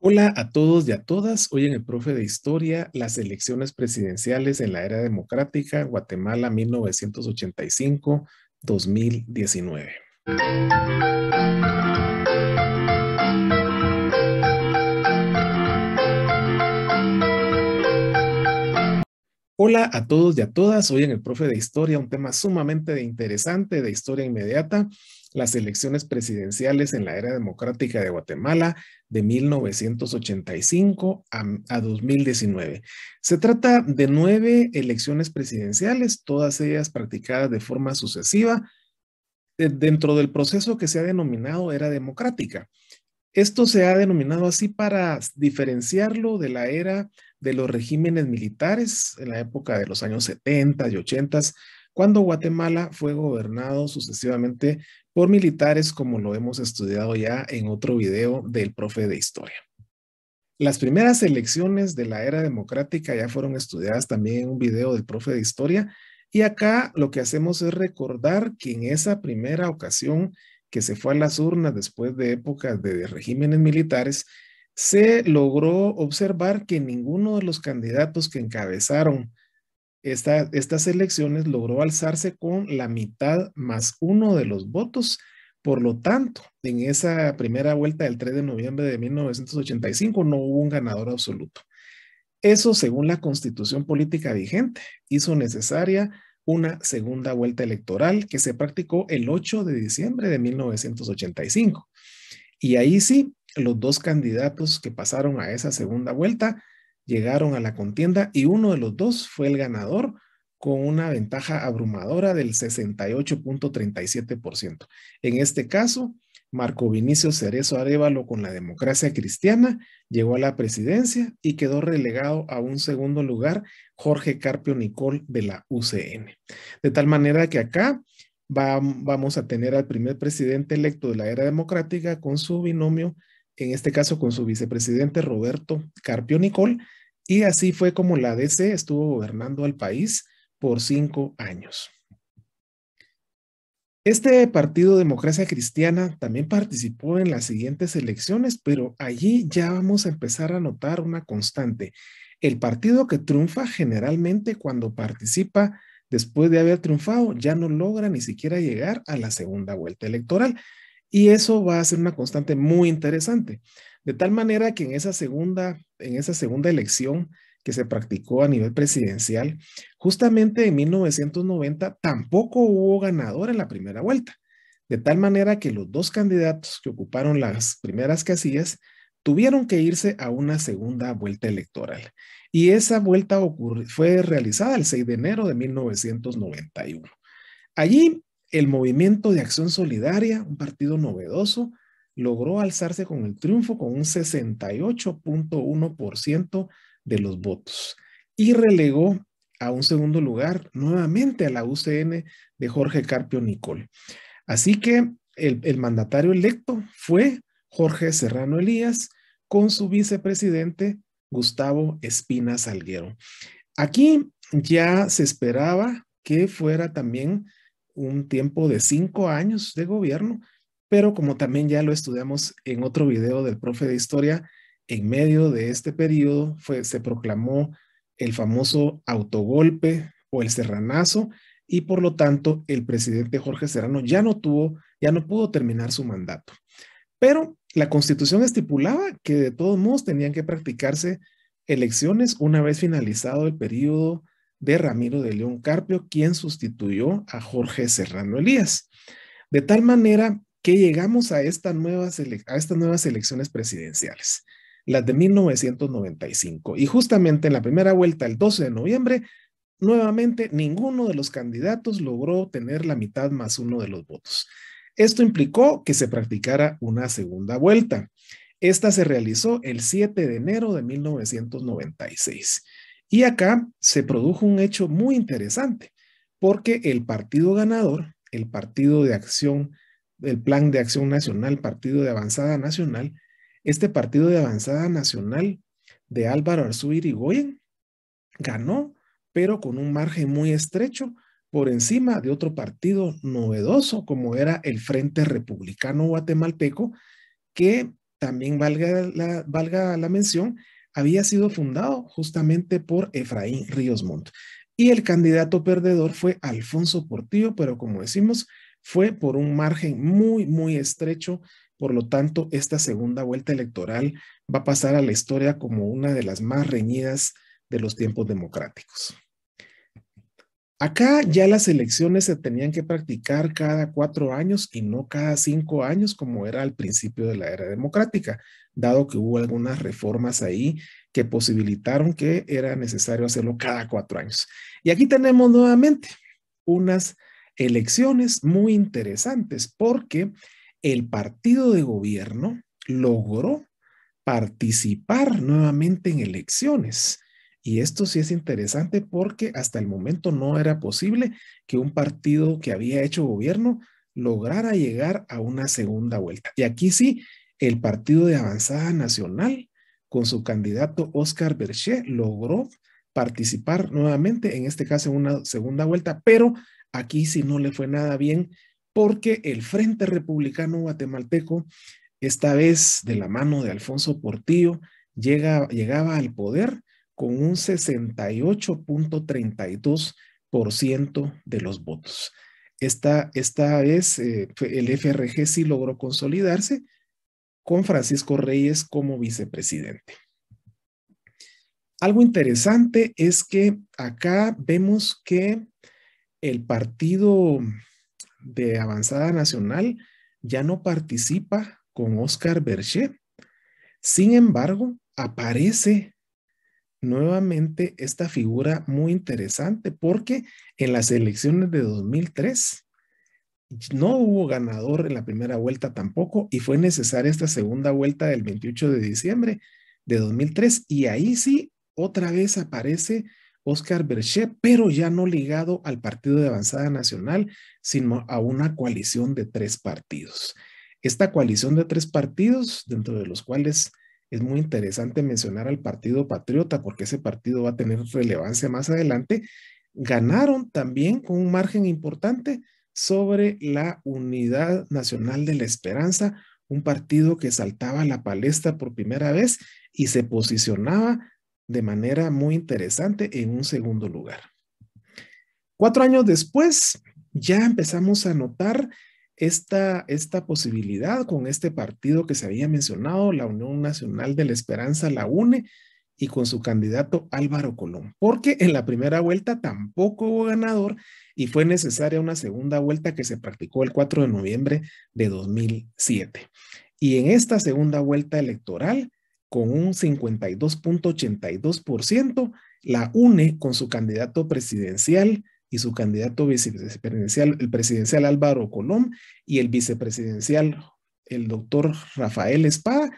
Hola a todos y a todas. Hoy en el Profe de Historia, las elecciones presidenciales en la era democrática, Guatemala 1985-2019. Hola a todos y a todas. Hoy en el Profe de Historia, un tema sumamente interesante de historia inmediata, las elecciones presidenciales en la era democrática de Guatemala de 1985 a 2019. Se trata de 9 elecciones presidenciales, todas ellas practicadas de forma sucesiva dentro del proceso que se ha denominado era democrática. Esto se ha denominado así para diferenciarlo de la era de los regímenes militares en la época de los años 70 y 80, cuando Guatemala fue gobernado sucesivamente por militares, como lo hemos estudiado ya en otro video del Profe de Historia. Las primeras elecciones de la era democrática ya fueron estudiadas también en un video del Profe de Historia, y acá lo que hacemos es recordar que en esa primera ocasión que se fue a las urnas después de épocas de regímenes militares, se logró observar que ninguno de los candidatos que encabezaron estas elecciones logró alzarse con la mitad más uno de los votos. Por lo tanto, en esa primera vuelta del 3 de noviembre de 1985 no hubo un ganador absoluto. Eso, según la constitución política vigente, hizo necesaria una segunda vuelta electoral que se practicó el 8 de diciembre de 1985. Y ahí sí, los dos candidatos que pasaron a esa segunda vuelta llegaron a la contienda y uno de los dos fue el ganador con una ventaja abrumadora del 68.37%. En este caso, Marco Vinicio Cerezo Arévalo, con la Democracia Cristiana, llegó a la presidencia y quedó relegado a un segundo lugar Jorge Carpio Nicol de la UCN. De tal manera que acá vamos a tener al primer presidente electo de la era democrática con su binomio, en este caso con su vicepresidente Roberto Carpio Nicol, y así fue como la DC estuvo gobernando al país por 5 años. Este partido Democracia Cristiana también participó en las siguientes elecciones, pero allí ya vamos a empezar a notar una constante. El partido que triunfa generalmente cuando participa después de haber triunfado ya no logra ni siquiera llegar a la segunda vuelta electoral. Y eso va a ser una constante muy interesante. De tal manera que en esa segunda elección que se practicó a nivel presidencial, justamente en 1990 tampoco hubo ganador en la primera vuelta. De tal manera que los dos candidatos que ocuparon las primeras casillas tuvieron que irse a una segunda vuelta electoral. Y esa vuelta fue realizada el 6 de enero de 1991. Allí, el Movimiento de Acción Solidaria, un partido novedoso, logró alzarse con el triunfo con un 68.1% de los votos y relegó a un segundo lugar nuevamente a la UCN de Jorge Carpio Nicol. Así que el mandatario electo fue Jorge Serrano Elías con su vicepresidente Gustavo Espina Salguero. Aquí ya se esperaba que fuera también un tiempo de 5 años de gobierno, pero como también ya lo estudiamos en otro video del Profe de Historia, en medio de este periodo se proclamó el famoso autogolpe o el serranazo, y por lo tanto el presidente Jorge Serrano ya no pudo terminar su mandato. Pero la Constitución estipulaba que de todos modos tenían que practicarse elecciones una vez finalizado el periodo de Ramiro de León Carpio, quien sustituyó a Jorge Serrano Elías. De tal manera que llegamos a estas nuevas elecciones presidenciales, las de 1995. Y justamente en la primera vuelta, el 12 de noviembre, nuevamente ninguno de los candidatos logró tener la mitad más uno de los votos. Esto implicó que se practicara una segunda vuelta. Esta se realizó el 7 de enero de 1996. Y acá se produjo un hecho muy interesante, porque el partido ganador, el Partido de Acción, el Plan de Acción Nacional, Partido de Avanzada Nacional, este Partido de Avanzada Nacional de Álvaro Arzú Irigoyen, ganó, pero con un margen muy estrecho por encima de otro partido novedoso como era el Frente Republicano Guatemalteco, que también valga la mención, había sido fundado justamente por Efraín Ríos Montt. Y el candidato perdedor fue Alfonso Portillo, pero como decimos, fue por un margen muy, muy estrecho. Por lo tanto, esta segunda vuelta electoral va a pasar a la historia como una de las más reñidas de los tiempos democráticos. Acá ya las elecciones se tenían que practicar cada 4 años y no cada 5 años, como era al principio de la era democrática, dado que hubo algunas reformas ahí que posibilitaron que era necesario hacerlo cada 4 años. Y aquí tenemos nuevamente unas elecciones muy interesantes porque el partido de gobierno logró participar nuevamente en elecciones. Y esto sí es interesante porque hasta el momento no era posible que un partido que había hecho gobierno lograra llegar a una segunda vuelta. Y aquí sí, el Partido de Avanzada Nacional, con su candidato Oscar Berché, logró participar nuevamente, en este caso en una segunda vuelta, pero aquí sí no le fue nada bien porque el Frente Republicano Guatemalteco, esta vez de la mano de Alfonso Portillo, llegaba al poder con un 68.32% de los votos. Esta vez el FRG sí logró consolidarse con Francisco Reyes como vicepresidente. Algo interesante es que acá vemos que el Partido de Avanzada Nacional ya no participa con Oscar Berché. Sin embargo, aparece nuevamente esta figura muy interesante porque en las elecciones de 2003 no hubo ganador en la primera vuelta tampoco y fue necesaria esta segunda vuelta del 28 de diciembre de 2003 y ahí sí otra vez aparece Oscar Berché, pero ya no ligado al Partido de Avanzada Nacional, sino a una coalición de 3 partidos. Esta coalición de 3 partidos, dentro de los cuales es muy interesante mencionar al Partido Patriota, porque ese partido va a tener relevancia más adelante, ganaron también con un margen importante sobre la Unidad Nacional de la Esperanza, un partido que saltaba a la palestra por primera vez y se posicionaba de manera muy interesante en un segundo lugar. 4 años después, ya empezamos a notar esta posibilidad con este partido que se había mencionado, la Unión Nacional de la Esperanza, la UNE, y con su candidato Álvaro Colón, porque en la primera vuelta tampoco hubo ganador y fue necesaria una segunda vuelta que se practicó el 4 de noviembre de 2007. Y en esta segunda vuelta electoral, con un 52.82%, la UNE con su candidato presidencial y su candidato vicepresidencial, el presidencial Álvaro Colón y el vicepresidencial, el doctor Rafael Espada,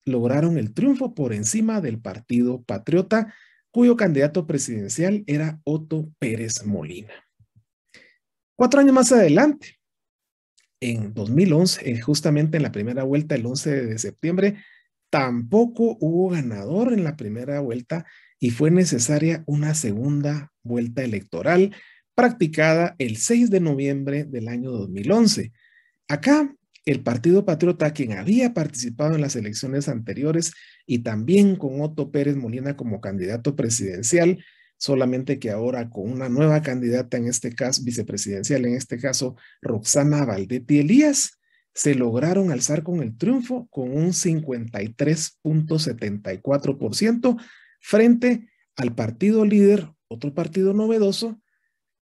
lograron el triunfo por encima del Partido Patriota, cuyo candidato presidencial era Otto Pérez Molina. 4 años más adelante, en 2011, justamente en la primera vuelta, el 11 de septiembre, tampoco hubo ganador en la primera vuelta y fue necesaria una segunda vuelta electoral practicada el 6 de noviembre del año 2011. Acá, el Partido Patriota, quien había participado en las elecciones anteriores y también con Otto Pérez Molina como candidato presidencial, solamente que ahora con una nueva candidata, en este caso vicepresidencial, en este caso Roxana Valdetti Elías, se lograron alzar con el triunfo con un 53.74% frente al partido líder, otro partido novedoso,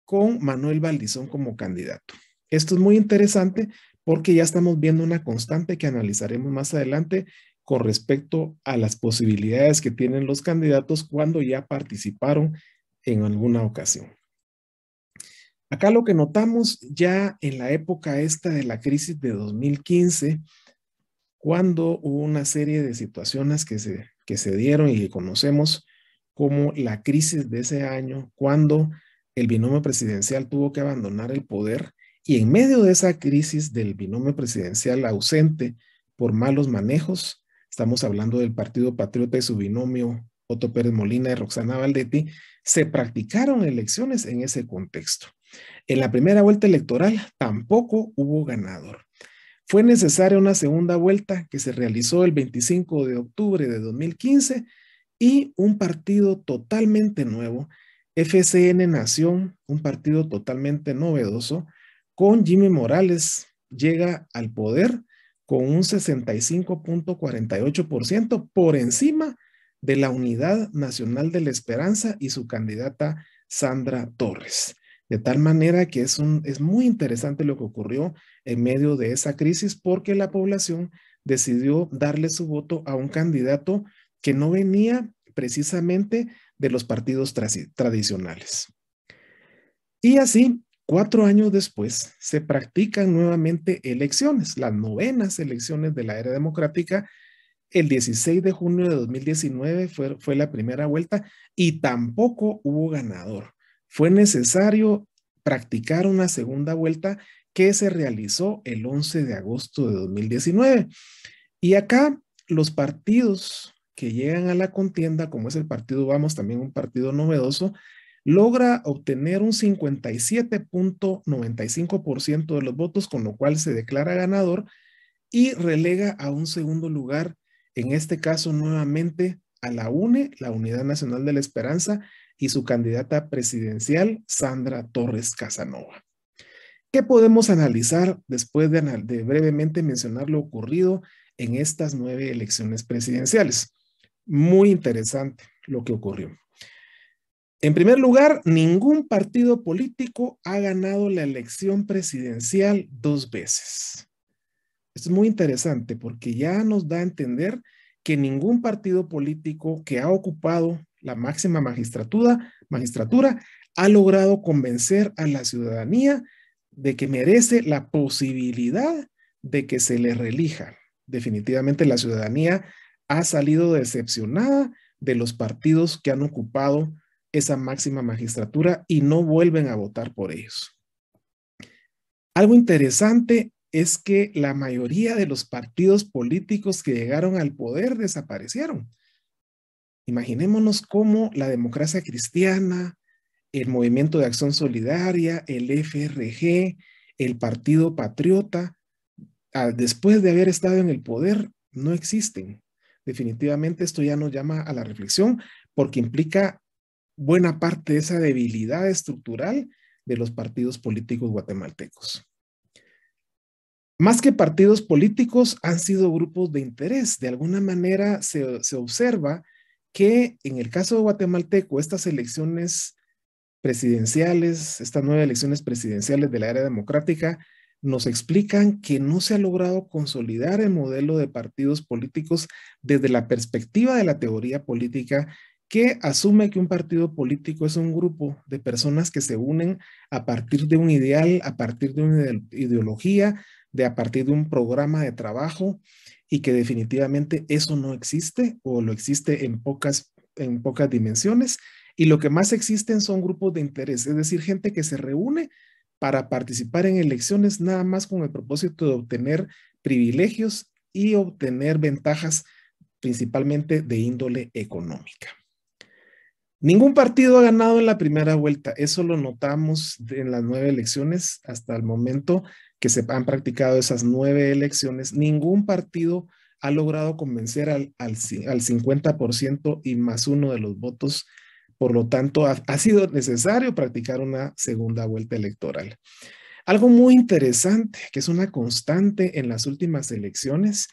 con Manuel Valdizón como candidato. Esto es muy interesante porque ya estamos viendo una constante que analizaremos más adelante con respecto a las posibilidades que tienen los candidatos cuando ya participaron en alguna ocasión. Acá lo que notamos ya en la época esta de la crisis de 2015, cuando hubo una serie de situaciones que se dieron y que conocemos como la crisis de ese año, cuando el binomio presidencial tuvo que abandonar el poder y en medio de esa crisis del binomio presidencial ausente por malos manejos, estamos hablando del Partido Patriota y su binomio Otto Pérez Molina y Roxana Valdetti, se practicaron elecciones en ese contexto. En la primera vuelta electoral tampoco hubo ganador. Fue necesaria una segunda vuelta que se realizó el 25 de octubre de 2015 y un partido totalmente nuevo, FCN Nación, un partido totalmente novedoso, con Jimmy Morales, llega al poder con un 65.48% por encima de la Unidad Nacional de la Esperanza y su candidata Sandra Torres. De tal manera que es muy interesante lo que ocurrió en medio de esa crisis porque la población decidió darle su voto a un candidato que no venía precisamente de los partidos tradicionales. Y así, 4 años después, se practican nuevamente elecciones, las novenas elecciones de la era democrática. El 16 de junio de 2019 fue la primera vuelta y tampoco hubo ganador. Fue necesario practicar una segunda vuelta que se realizó el 11 de agosto de 2019. Y acá los partidos que llegan a la contienda, como es el partido Vamos, también un partido novedoso, logra obtener un 57.95% de los votos, con lo cual se declara ganador y relega a un segundo lugar, en este caso nuevamente a la UNE, la Unidad Nacional de la Esperanza, y su candidata presidencial, Sandra Torres Casanova. ¿Qué podemos analizar después de brevemente mencionar lo ocurrido en estas 9 elecciones presidenciales? Muy interesante lo que ocurrió. En primer lugar, ningún partido político ha ganado la elección presidencial 2 veces. Esto es muy interesante porque ya nos da a entender que ningún partido político que ha ocupado la máxima magistratura ha logrado convencer a la ciudadanía de que merece la posibilidad de que se le reelija. Definitivamente la ciudadanía ha salido decepcionada de los partidos que han ocupado esa máxima magistratura y no vuelven a votar por ellos. Algo interesante es que la mayoría de los partidos políticos que llegaron al poder desaparecieron. Imaginémonos cómo la Democracia Cristiana, el Movimiento de Acción Solidaria, el FRG, el Partido Patriota, después de haber estado en el poder, no existen. Definitivamente esto ya nos llama a la reflexión porque implica buena parte de esa debilidad estructural de los partidos políticos guatemaltecos. Más que partidos políticos, han sido grupos de interés. De alguna manera se observa que en el caso guatemalteco, estas elecciones presidenciales, estas 9 elecciones presidenciales de la era democrática, nos explican que no se ha logrado consolidar el modelo de partidos políticos desde la perspectiva de la teoría política, que asume que un partido político es un grupo de personas que se unen a partir de un ideal, a partir de una ideología, a partir de un programa de trabajo, y que definitivamente eso no existe o lo existe en pocas dimensiones, y lo que más existen son grupos de interés, es decir, gente que se reúne para participar en elecciones nada más con el propósito de obtener privilegios y obtener ventajas principalmente de índole económica. Ningún partido ha ganado en la primera vuelta. Eso lo notamos en las 9 elecciones hasta el momento que se han practicado esas 9 elecciones. Ningún partido ha logrado convencer al 50% y más uno de los votos. Por lo tanto, ha sido necesario practicar una segunda vuelta electoral. Algo muy interesante, que es una constante en las últimas elecciones,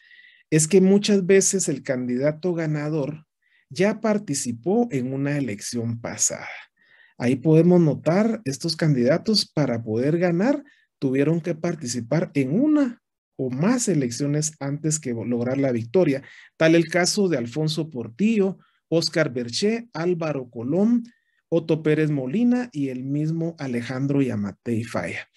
es que muchas veces el candidato ganador ya participó en una elección pasada. Ahí podemos notar estos candidatos para poder ganar tuvieron que participar en una o más elecciones antes que lograr la victoria. Tal el caso de Alfonso Portillo, Óscar Berché, Álvaro Colón, Otto Pérez Molina y el mismo Alejandro Yamatei Falla.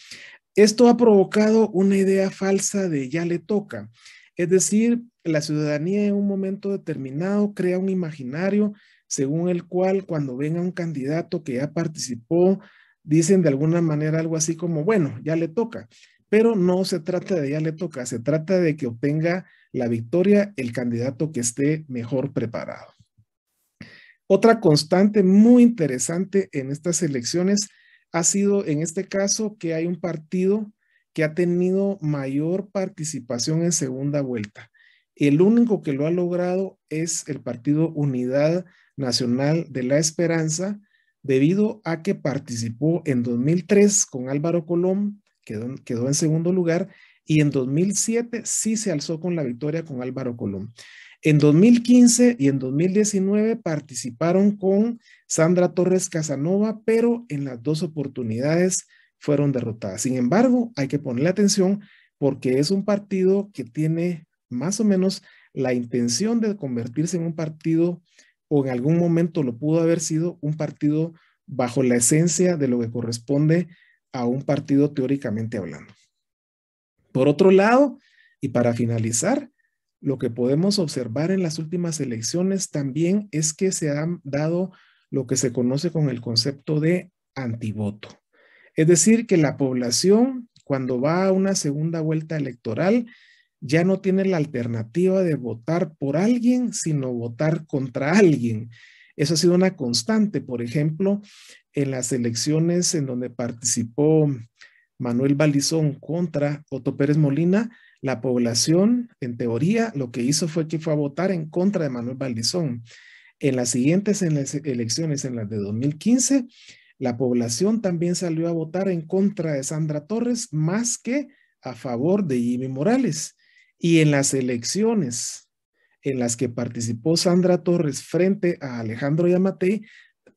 Esto ha provocado una idea falsa de ya le toca. Es decir, la ciudadanía en un momento determinado crea un imaginario según el cual cuando venga un candidato que ya participó, dicen de alguna manera algo así como, bueno, ya le toca. Pero no se trata de ya le toca, se trata de que obtenga la victoria el candidato que esté mejor preparado. Otra constante muy interesante en estas elecciones ha sido, en este caso, que hay un partido que ha tenido mayor participación en segunda vuelta. El único que lo ha logrado es el Partido Unidad Nacional de la Esperanza, debido a que participó en 2003 con Álvaro Colón, quedó en segundo lugar, y en 2007 sí se alzó con la victoria con Álvaro Colón. En 2015 y en 2019 participaron con Sandra Torres Casanova, pero en las dos oportunidades fueron derrotadas. Sin embargo, hay que ponerle atención porque es un partido que tiene más o menos la intención de convertirse en un partido, o en algún momento lo pudo haber sido, un partido bajo la esencia de lo que corresponde a un partido teóricamente hablando. Por otro lado, y para finalizar, lo que podemos observar en las últimas elecciones también es que se han dado lo que se conoce con el concepto de antivoto. Es decir, que la población, cuando va a una segunda vuelta electoral, ya no tiene la alternativa de votar por alguien, sino votar contra alguien. Eso ha sido una constante. Por ejemplo, en las elecciones en donde participó Manuel Balizón contra Otto Pérez Molina, la población, en teoría, lo que hizo fue que fue a votar en contra de Manuel Balizón. En las siguientes elecciones, en las de 2015, la población también salió a votar en contra de Sandra Torres, más que a favor de Jimmy Morales. Y en las elecciones en las que participó Sandra Torres frente a Alejandro Yamatei,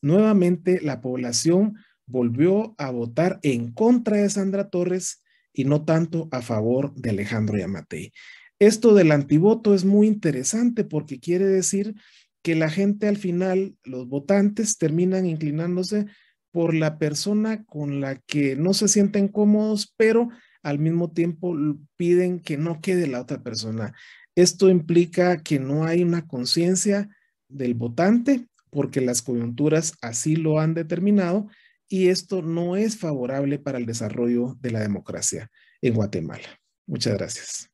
nuevamente la población volvió a votar en contra de Sandra Torres y no tanto a favor de Alejandro Yamatei. Esto del antivoto es muy interesante porque quiere decir que la gente al final, los votantes, terminan inclinándose por la persona con la que no se sienten cómodos, pero al mismo tiempo piden que no quede la otra persona. Esto implica que no hay una conciencia del votante porque las coyunturas así lo han determinado, y esto no es favorable para el desarrollo de la democracia en Guatemala. Muchas gracias.